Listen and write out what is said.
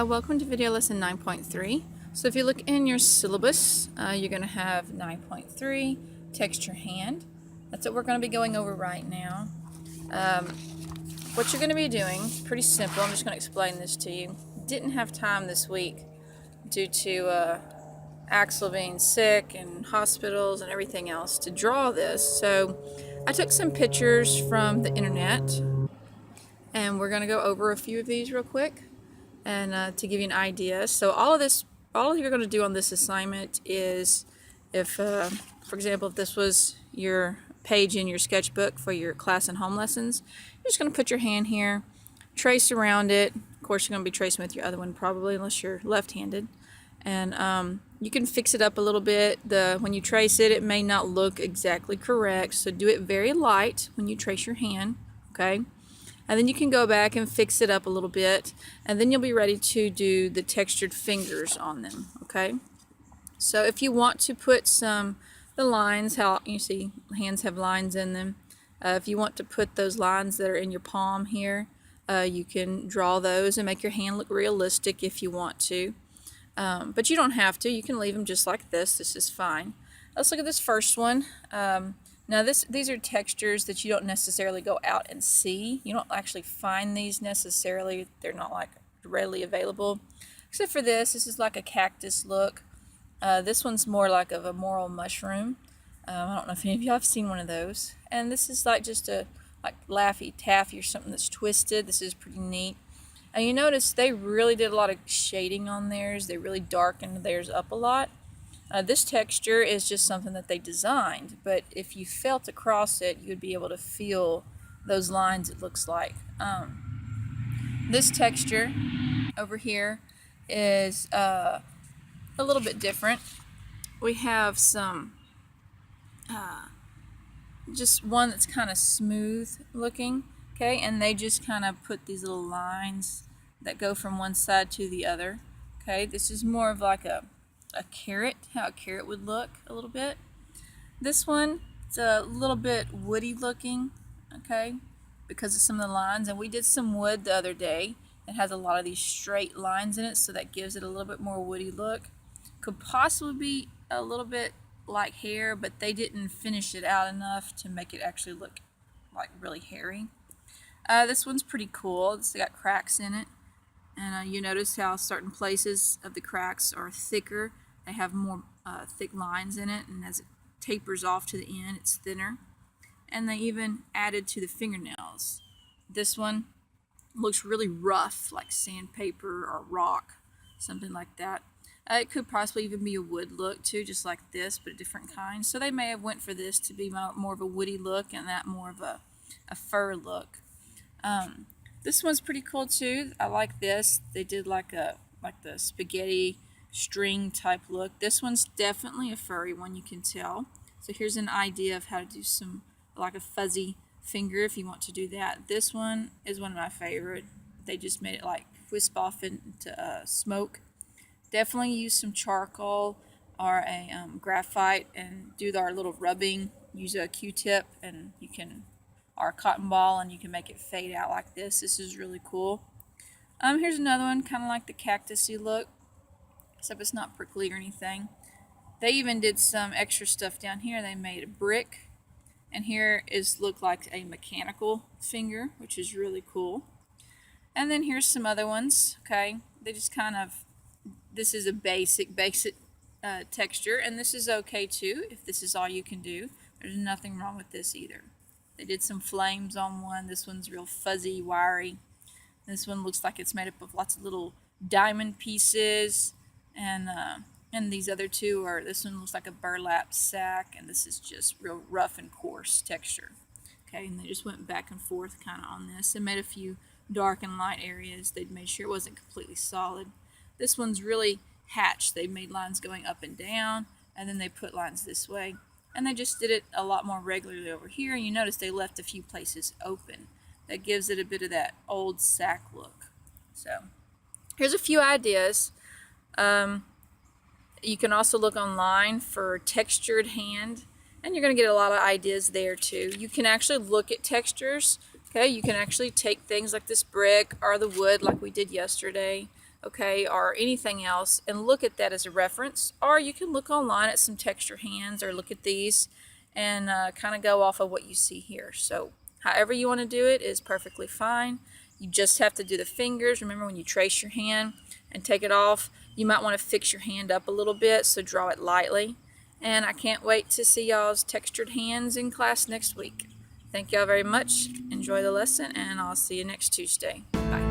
Welcome to video lesson 9.3. So if you look in your syllabus, you're going to have 9.3, texture hand. That's what we're going to be going over right now. What you're going to be doing is pretty simple. I'm just going to explain this to you. Didn't have time this week due to Axel being sick and hospitals and everything else to draw this. So I took some pictures from the internet and we're going to go over a few of these real quick. And to give you an idea, so all you're going to do on this assignment is, if, for example, if this was your page in your sketchbook for your class and home lessons, you're just going to put your hand here, trace around it. Of course, you're going to be tracing with your other one probably, unless you're left-handed. And you can fix it up a little bit. When you trace it, it may not look exactly correct, so do it very light when you trace your hand, okay? And then you can go back and fix it up a little bit, and then you'll be ready to do the textured fingers on them, okay? So if you want to put the lines, how you see hands have lines in them, if you want to put those lines that are in your palm here, you can draw those and make your hand look realistic if you want to. But you don't have to. You can leave them just like this. This is fine. Let's look at this first one. Now these are textures that you don't necessarily go out and see. You don't actually find these necessarily. They're not like readily available. Except for this is like a cactus look. This one's more like of a moral mushroom. I don't know if any of you have seen one of those. And this is like just a like Laffy Taffy or something that's twisted. This is pretty neat. And you notice they really did a lot of shading on theirs. They really darkened theirs up a lot. This texture is just something that they designed, but if you felt across it, you would be able to feel those lines, it looks like. This texture over here is a little bit different. We have some, just one that's kind of smooth looking, okay, and they just kind of put these little lines that go from one side to the other, okay. This is more of like a carrot, how a carrot would look a little bit. This one, it's a little bit woody looking, okay, because of some of the lines. And we did some wood the other day. It has a lot of these straight lines in it, so that gives it a little bit more woody look. Could possibly be a little bit like hair, but they didn't finish it out enough to make it actually look like really hairy. This one's pretty cool. It's got cracks in it. And you notice how certain places of the cracks are thicker. They have more thick lines in it, and as it tapers off to the end, it's thinner. And they even added to the fingernails. This one looks really rough, like sandpaper or rock, something like that. It could possibly even be a wood look too, just like this, but a different kind. So they may have went for this to be more of a woody look, and that more of a fur look. This one's pretty cool too. I like this. They did like the spaghetti string type look. This one's definitely a furry one, you can tell. So here's an idea of how to do some like a fuzzy finger if you want to do that. This one is one of my favorite. They just made it like wisp off into smoke. Definitely use some charcoal or a graphite and do our little rubbing. Use a Q-tip and you can, or a cotton ball, and you can make it fade out like this. This is really cool. Here's another one, kind of like the cactusy look, except it's not prickly or anything. They even did some extra stuff down here. They made a brick, and here look like a mechanical finger, which is really cool. And then here's some other ones. Okay, they just kind of, this is a basic texture, and this is okay too if this is all you can do. There's nothing wrong with this either. They did some flames on one. This one's real fuzzy, wiry. This one looks like it's made up of lots of little diamond pieces. And these other two are, this one looks like a burlap sack, and this is just real rough and coarse texture. Okay, and they just went back and forth kind of on this and made a few dark and light areas. They'd made sure it wasn't completely solid. This one's really hatched. They made lines going up and down, and then they put lines this way. And they just did it a lot more regularly over here. And you notice they left a few places open. That gives it a bit of that old sack look. So here's a few ideas. You can also look online for textured hand, and you're going to get a lot of ideas there too. You can actually look at textures. Okay, you can actually take things like this brick or the wood like we did yesterday. okay, or anything else, and look at that as a reference. Or you can look online at some textured hands or look at these and kind of go off of what you see here. So however you want to do it is perfectly fine. You just have to do the fingers. Remember, when you trace your hand and take it off, you might want to fix your hand up a little bit, so draw it lightly. And I can't wait to see y'all's textured hands in class next week. Thank y'all very much. Enjoy the lesson, and I'll see you next Tuesday. Bye.